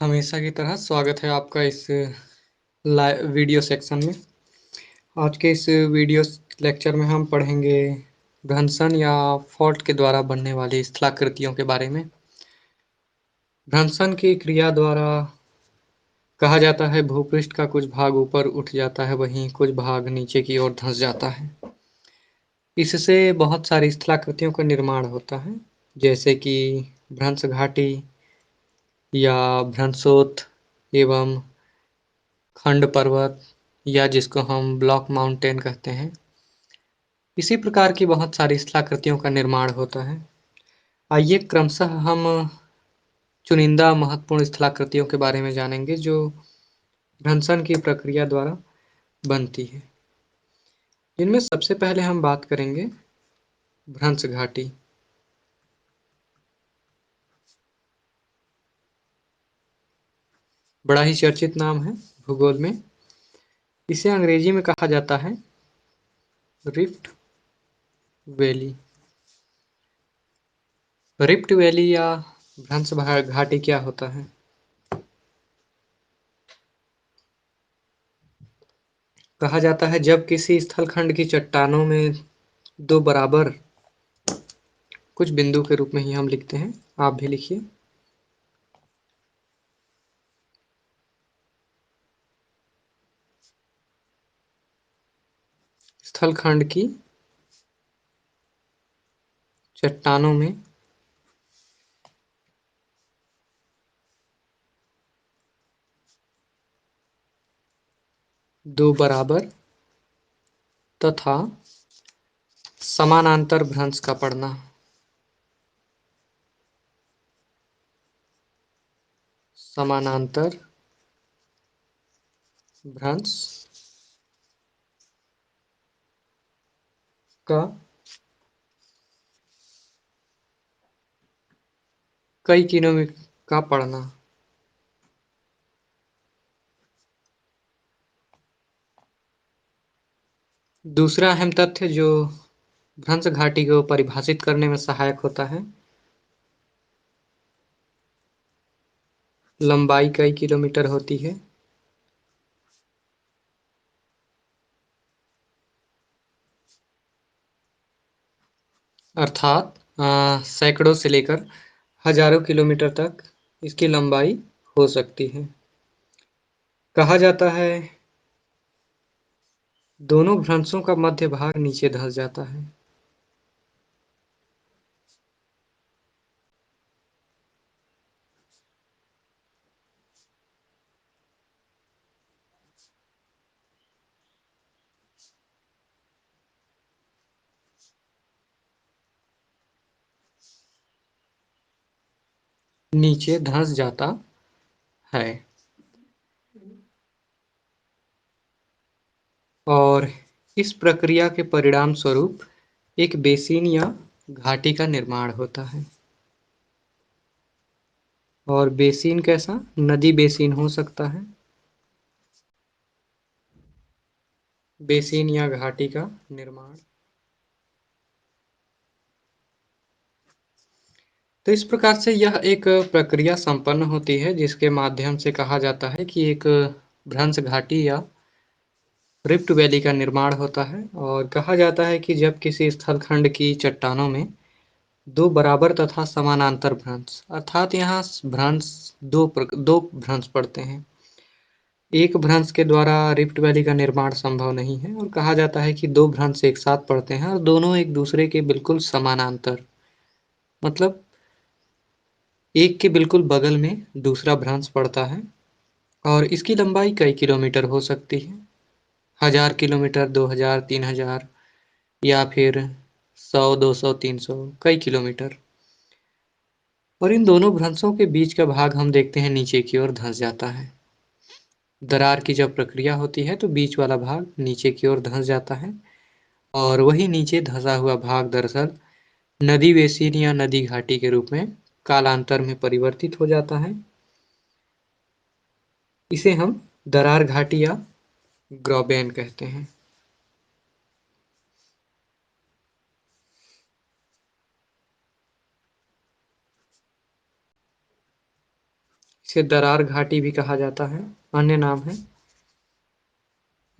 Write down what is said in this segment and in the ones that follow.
हमेशा की तरह स्वागत है आपका इस वीडियो सेक्शन में। आज के इस वीडियो लेक्चर में हम पढ़ेंगे भ्रंशन या फॉल्ट के द्वारा बनने वाली स्थलाकृतियों के बारे में। भ्रंशन की क्रिया द्वारा कहा जाता है भूपृष्ठ का कुछ भाग ऊपर उठ जाता है, वहीं कुछ भाग नीचे की ओर धंस जाता है। इससे बहुत सारी स्थलाकृतियों का निर्माण होता है, जैसे कि भ्रंश घाटी या भ्रंशोत्थ एवं खंड पर्वत, या जिसको हम ब्लॉक माउंटेन कहते हैं। इसी प्रकार की बहुत सारी स्थलाकृतियों का निर्माण होता है। आइए क्रमशः हम चुनिंदा महत्वपूर्ण स्थलाकृतियों के बारे में जानेंगे जो भ्रंशन की प्रक्रिया द्वारा बनती है। इनमें सबसे पहले हम बात करेंगे भ्रंश घाटी। बड़ा ही चर्चित नाम है भूगोल में। इसे अंग्रेजी में कहा जाता है रिफ्ट वैली। रिफ्ट वैली या भ्रंश घाटी क्या होता है? कहा जाता है जब किसी स्थलखंड की चट्टानों में दो बराबर, कुछ बिंदु के रूप में ही हम लिखते हैं, आप भी लिखिए, स्थलखंड की चट्टानों में दो बराबर तथा समानांतर भ्रंश का पड़ना। समानांतर भ्रंश का कई किलोमीटर का पड़ना। दूसरा अहम तथ्य जो भ्रंश घाटी को परिभाषित करने में सहायक होता है, लंबाई कई किलोमीटर होती है। अर्थात सैकड़ों से लेकर हजारों किलोमीटर तक इसकी लंबाई हो सकती है। कहा जाता है दोनों भ्रंशों का मध्य भाग नीचे धंस जाता है। नीचे धंस जाता है। और इस प्रक्रिया के परिणाम स्वरूप एक बेसिन या घाटी का निर्माण होता है। और बेसिन कैसा? नदी बेसिन हो सकता है। बेसिन या घाटी का निर्माण। तो इस प्रकार से यह एक प्रक्रिया संपन्न होती है जिसके माध्यम से कहा जाता है कि एक भ्रंश घाटी या रिफ्ट वैली का निर्माण होता है। और कहा जाता है कि जब किसी स्थलखंड की चट्टानों में दो बराबर तथा समानांतर भ्रंश, अर्थात यहाँ भ्रंश दो भ्रंश पड़ते हैं। एक भ्रंश के द्वारा रिफ्ट वैली का निर्माण संभव नहीं है, और कहा जाता है कि दो भ्रंश एक साथ पड़ते हैं और दोनों एक दूसरे के बिल्कुल समानांतर, मतलब एक के बिल्कुल बगल में दूसरा भ्रंश पड़ता है। और इसकी लंबाई कई किलोमीटर हो सकती है, 1000 किलोमीटर, 2000, 3000, या फिर 100, 200, 300, कई किलोमीटर। और इन दोनों भ्रंशों के बीच का भाग हम देखते हैं नीचे की ओर धंस जाता है। दरार की जब प्रक्रिया होती है तो बीच वाला भाग नीचे की ओर धंस जाता है, और वही नीचे धंसा हुआ भाग दरअसल नदी बेसिन या नदी घाटी के रूप में कालांतर में परिवर्तित हो जाता है। इसे हम दरार घाटी या ग्रॉबेन कहते हैं। इसे दरार घाटी भी कहा जाता है, अन्य नाम है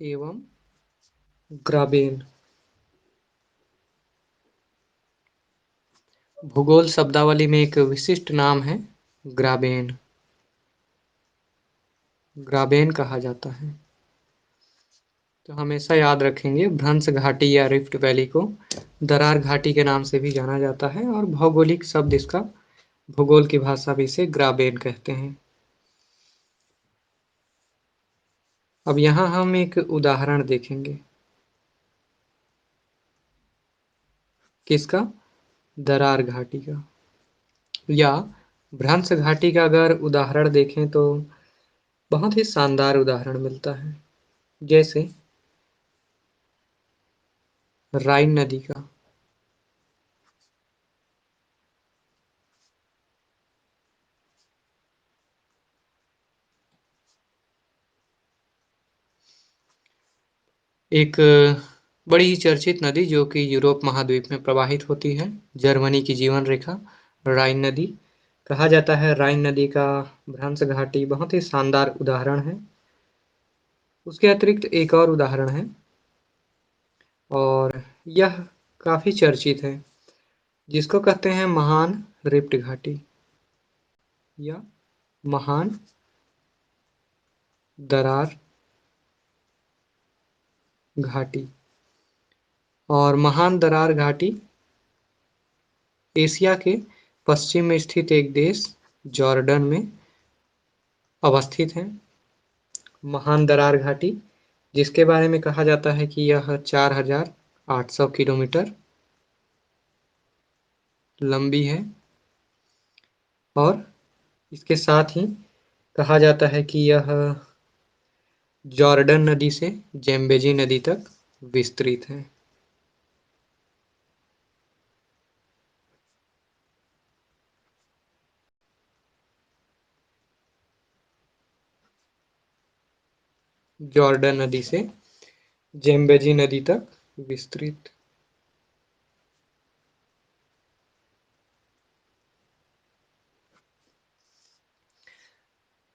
एवं ग्राबेन। भूगोल शब्दावली में एक विशिष्ट नाम है ग्राबेन। ग्राबेन कहा जाता है। तो हमेशा याद रखेंगे भ्रंश घाटी या रिफ्ट वैली को दरार घाटी के नाम से भी जाना जाता है और भौगोलिक शब्द इसका भूगोल की भाषा में इसे ग्राबेन कहते हैं। अब यहाँ हम एक उदाहरण देखेंगे। किसका? दरार घाटी का या भ्रंश घाटी का अगर उदाहरण देखें तो बहुत ही शानदार उदाहरण मिलता है, जैसे राइन नदी का। एक बड़ी ही चर्चित नदी जो कि यूरोप महाद्वीप में प्रवाहित होती है, जर्मनी की जीवन रेखा राइन नदी। कहा जाता है राइन नदी का भ्रंश घाटी बहुत ही शानदार उदाहरण है। उसके अतिरिक्त एक और उदाहरण है और यह काफी चर्चित है, जिसको कहते हैं महान रिफ्ट घाटी या महान दरार घाटी। और महान दरार घाटी एशिया के पश्चिम में स्थित एक देश जॉर्डन में अवस्थित है। महान दरार घाटी, जिसके बारे में कहा जाता है कि यह 4,800 किलोमीटर लंबी है और इसके साथ ही कहा जाता है कि यह जॉर्डन नदी से जेम्बेजी नदी तक विस्तृत है। जॉर्डन नदी से जेम्बेजी नदी तक विस्तृत।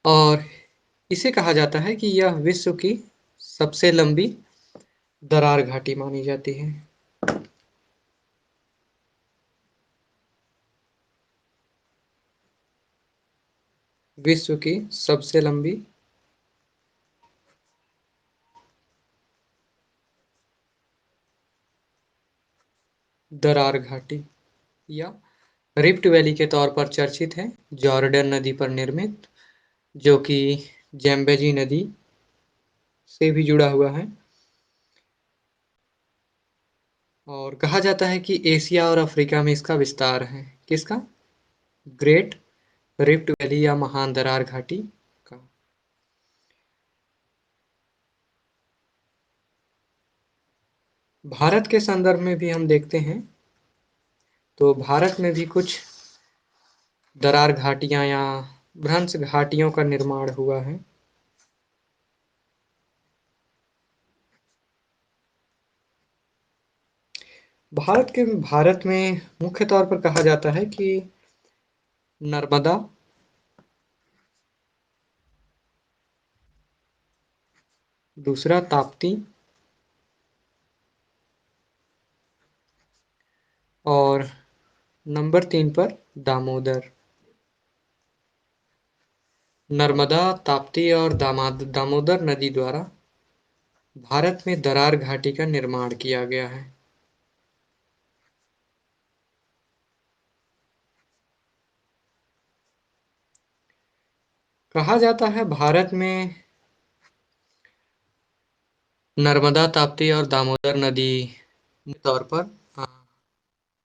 और इसे कहा जाता है कि यह विश्व की सबसे लंबी दरार घाटी मानी जाती है। विश्व की सबसे लंबी दरार घाटी या रिफ्ट वैली के तौर पर चर्चित है, जॉर्डन नदी पर निर्मित, जो कि जेम्बेजी नदी से भी जुड़ा हुआ है। और कहा जाता है कि एशिया और अफ्रीका में इसका विस्तार है। किसका? ग्रेट रिफ्ट वैली या महान दरार घाटी का। भारत के संदर्भ में भी हम देखते हैं तो भारत में भी कुछ दरार घाटियां या भ्रंश घाटियों का निर्माण हुआ है। भारत में मुख्य तौर पर कहा जाता है कि नर्मदा, दूसरा ताप्ती और नंबर 3 पर दामोदर। नर्मदा, ताप्ती और दामोदर नदी द्वारा भारत में दरार घाटी का निर्माण किया गया है। कहा जाता है भारत में नर्मदा, ताप्ती और दामोदर नदी तौर पर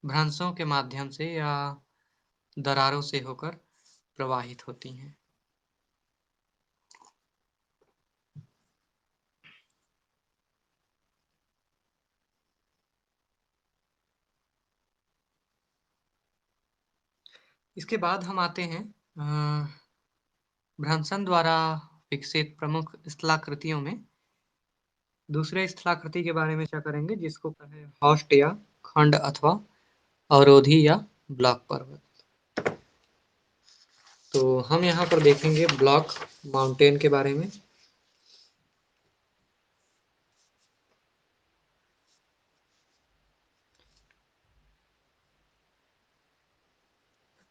भ्रंशों के माध्यम से या दरारों से होकर प्रवाहित होती हैं। इसके बाद हम आते हैं भ्रंशन द्वारा विकसित प्रमुख स्थलाकृतियों में। दूसरे स्थलाकृति के बारे में क्या करेंगे, जिसको कहे हॉस्ट या खंड अथवा अवरोधी या ब्लॉक पर्वत। तो हम यहाँ पर देखेंगे ब्लॉक माउंटेन के बारे में।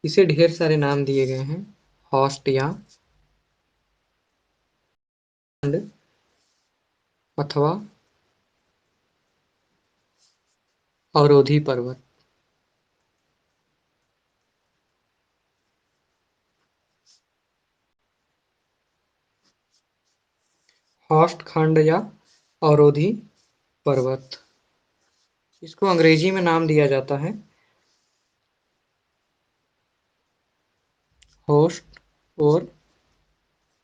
इसे ढेर सारे नाम दिए गए हैं, हॉस्ट या खंड अथवा अवरोधी पर्वत। हॉस्ट खंड या अवरोधी पर्वत, इसको अंग्रेजी में नाम दिया जाता है होस्ट और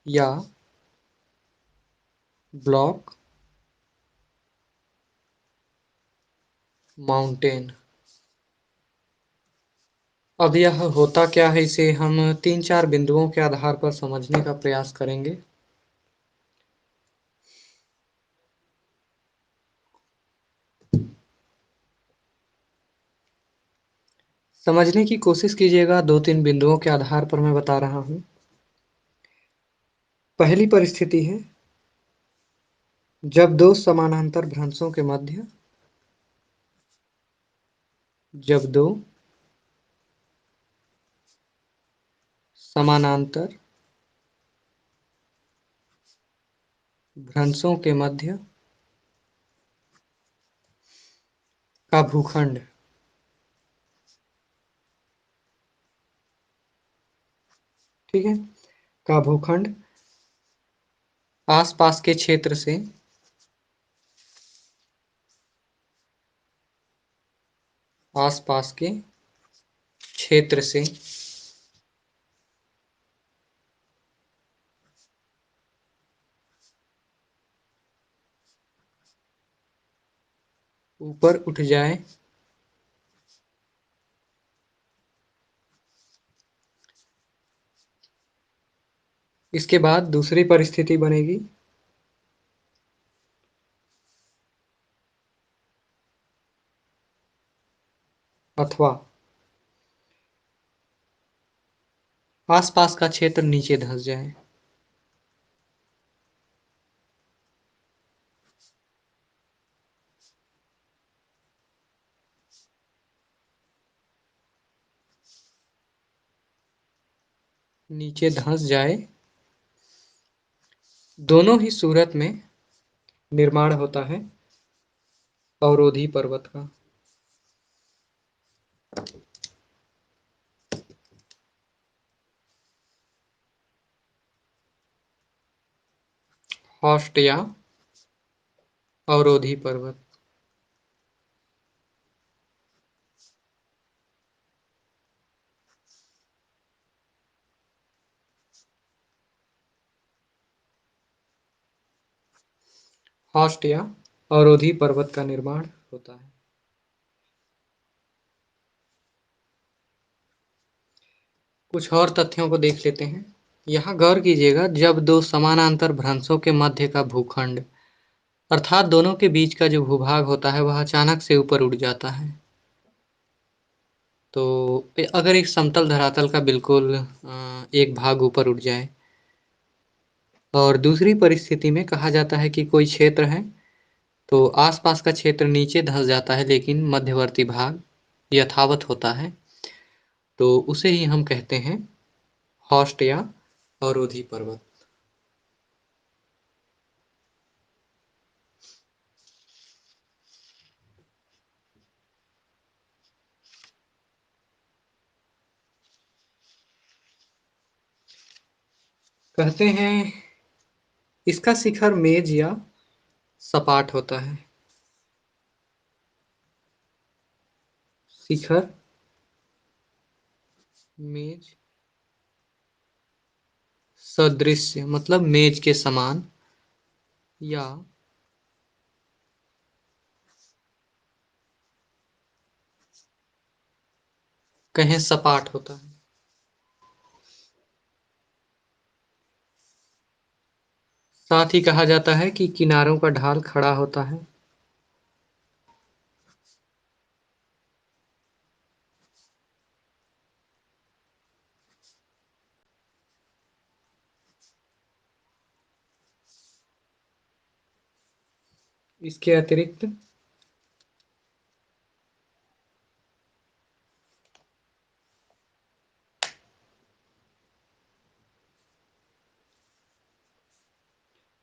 या ब्लॉक माउंटेन। अब यह होता क्या है, इसे हम 3-4 बिंदुओं के आधार पर समझने का प्रयास करेंगे। समझने की कोशिश कीजिएगा, 2-3 बिंदुओं के आधार पर मैं बता रहा हूँ। पहली परिस्थिति है जब दो समानांतर भ्रंशों के मध्य जब दो समानांतर भ्रंशों के मध्य का भूखंड ठीक है, का भूखंड आसपास के क्षेत्र से आसपास के क्षेत्र से ऊपर उठ जाए इसके बाद दूसरी परिस्थिति बनेगी अथवा आसपास का क्षेत्र नीचे धंस जाए। नीचे धंस जाए, दोनों ही सूरत में निर्माण होता है अवरोधी पर्वत का। हॉस्ट या अवरोधी पर्वत। हॉस्ट या अवरोधी पर्वत का निर्माण होता है। कुछ और तथ्यों को देख लेते हैं। यहाँ गौर कीजिएगा, जब दो समानांतर भ्रंशों के मध्य का भूखंड अर्थात दोनों के बीच का जो भूभाग होता है वह अचानक से ऊपर उठ जाता है, तो अगर एक समतल धरातल का बिल्कुल एक भाग ऊपर उठ जाए, और दूसरी परिस्थिति में कहा जाता है कि कोई क्षेत्र है तो आसपास का क्षेत्र नीचे धंस जाता है लेकिन मध्यवर्ती भाग यथावत होता है, तो उसे ही हम कहते हैं हॉस्ट या अवरोधी पर्वत। कहते हैं इसका शिखर मेज या सपाट होता है। शिखर मेज सदृश मतलब मेज के समान, या कहें सपाट होता है। साथ ही कहा जाता है कि किनारों का ढाल खड़ा होता है।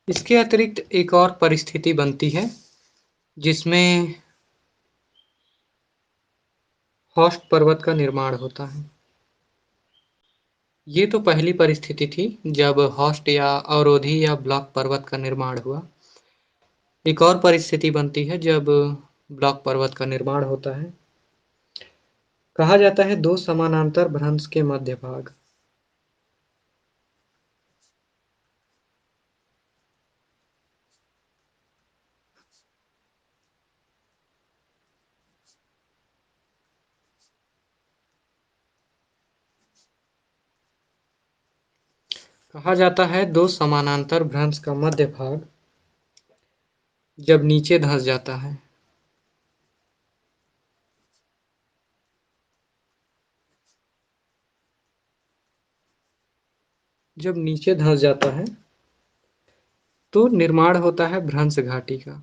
इसके अतिरिक्त एक और परिस्थिति बनती है जिसमें हॉस्ट पर्वत का निर्माण होता है। ये तो पहली परिस्थिति थी जब हॉस्ट या अवरोधी या ब्लॉक पर्वत का निर्माण हुआ। एक और परिस्थिति बनती है जब ब्लॉक पर्वत का निर्माण होता है। कहा जाता है दो समानांतर भ्रंश के मध्य भाग। कहा जाता है दो समानांतर भ्रंश का मध्य भाग जब नीचे धंस जाता है। जब नीचे धंस जाता है तो निर्माण होता है भ्रंश घाटी का।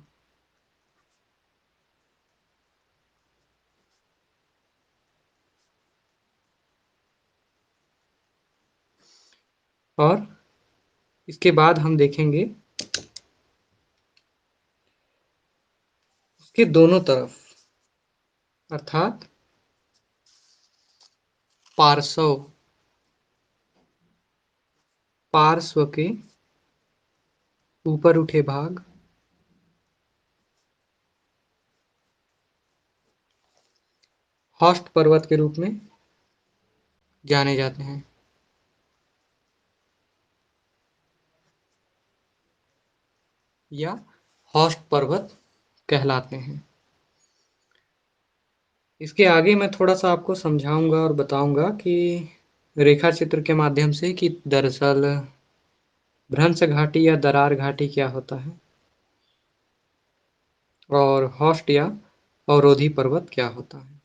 और इसके बाद हम देखेंगे उसके दोनों तरफ अर्थात पार्श्व पार्श्व के ऊपर उठे भाग हॉस्ट पर्वत के रूप में जाने जाते हैं। या हॉस्ट पर्वत कहलाते हैं। इसके आगे मैं थोड़ा-सा आपको समझाऊँगा और बताऊँगा कि रेखा चित्र के माध्यम से कि दरअसल भ्रंश घाटी या दरार घाटी क्या होता है और हॉस्ट या अवरोधी पर्वत क्या होता है।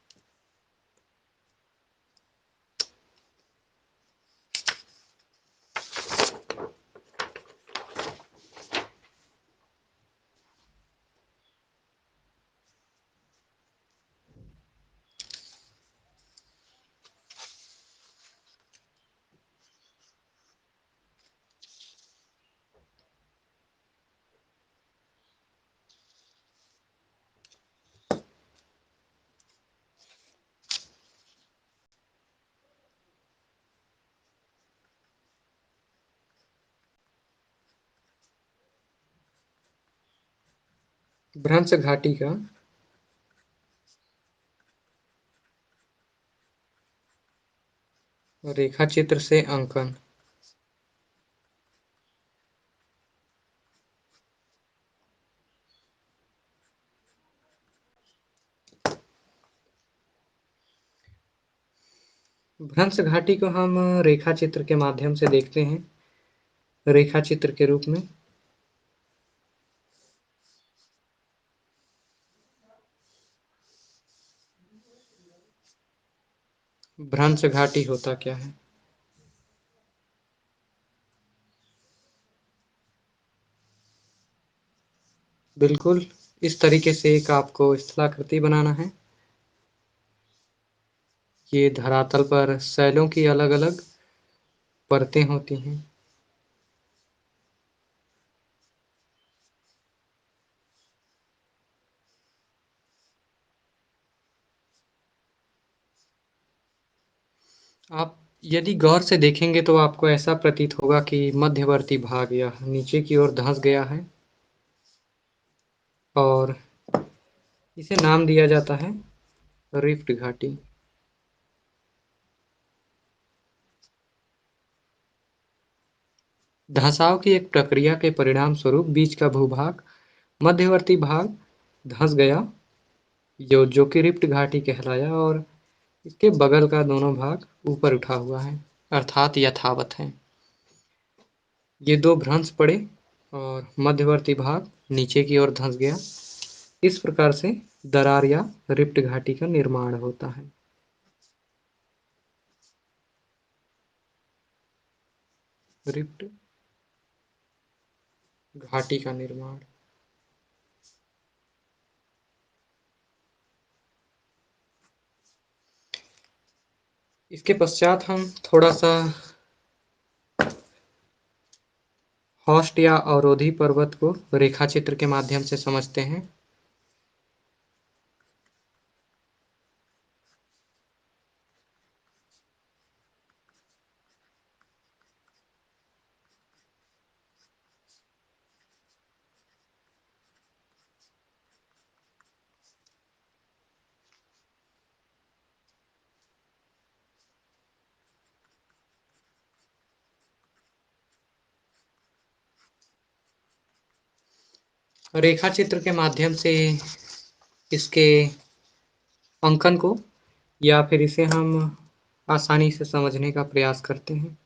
भ्रंश घाटी का रेखा चित्र से अंकन। भ्रंश घाटी को हम रेखा चित्र के माध्यम से देखते हैं। रेखा चित्र के रूप में भ्रंश घाटी होता क्या है। बिल्कुल इस तरीके से एक आपको स्थलाकृति बनाना है। ये धरातल पर शैलों की अलग-अलग परतें होती हैं। आप यदि गौर से देखेंगे तो आपको ऐसा प्रतीत होगा कि मध्यवर्ती भाग यह नीचे की ओर धंस गया है और इसे नाम दिया जाता है रिफ्ट घाटी। धंसाव की एक प्रक्रिया के परिणाम स्वरूप बीच का भूभाग मध्यवर्ती भाग धंस गया जो कि रिफ्ट घाटी कहलाया और इसके बगल का दोनों भाग ऊपर उठा हुआ है अर्थात यथावत है। ये दो भ्रंश पड़े और मध्यवर्ती भाग नीचे की ओर धंस गया। इस प्रकार से दरार या रिफ्ट घाटी का निर्माण होता है। रिफ्ट घाटी का निर्माण इसके पश्चात हम थोड़ा-सा हॉस्ट या अवरोधी पर्वत को रेखाचित्र के माध्यम से समझते हैं। रेखाचित्र के माध्यम से इसके अंकन को या फिर इसे हम आसानी से समझने का प्रयास करते हैं।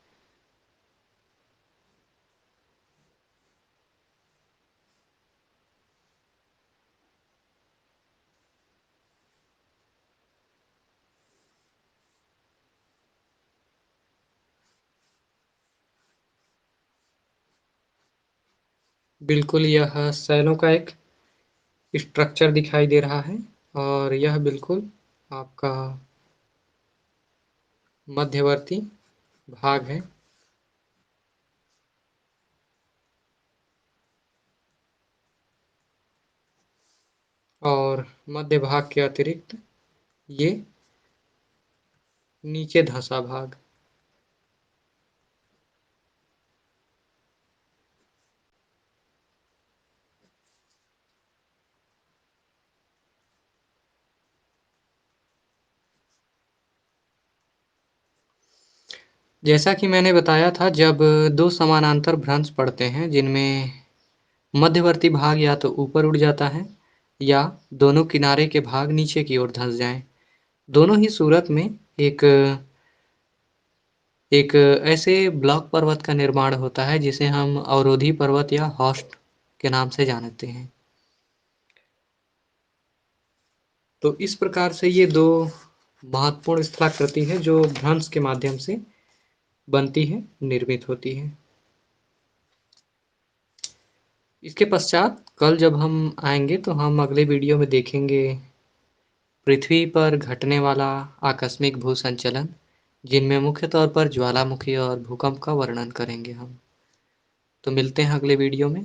बिल्कुल यह सेलों का एक स्ट्रक्चर दिखाई दे रहा है और यह बिल्कुल आपका मध्यवर्ती भाग है। और मध्य भाग के अतिरिक्त ये नीचे धँसा भाग। जैसा कि मैंने बताया था, जब दो समानांतर भ्रंश पड़ते हैं जिनमें मध्यवर्ती भाग या तो ऊपर उठ जाता है या दोनों किनारे के भाग नीचे की ओर धँस जाएँ। दोनों ही सूरत में एक एक ऐसे ब्लॉक पर्वत का निर्माण होता है जिसे हम अवरोधी पर्वत या हॉस्ट के नाम से जानते हैं। तो इस प्रकार से ये दो महत्वपूर्ण स्थलाकृति है जो भ्रंश के माध्यम से बनती है, निर्मित होती है। इसके पश्चात कल जब हम आएंगे तो हम अगले वीडियो में देखेंगे पृथ्वी पर घटने वाला आकस्मिक भूसंचलन, जिनमें मुख्य तौर पर ज्वालामुखी और भूकंप का वर्णन करेंगे हम। तो मिलते हैं अगले वीडियो में।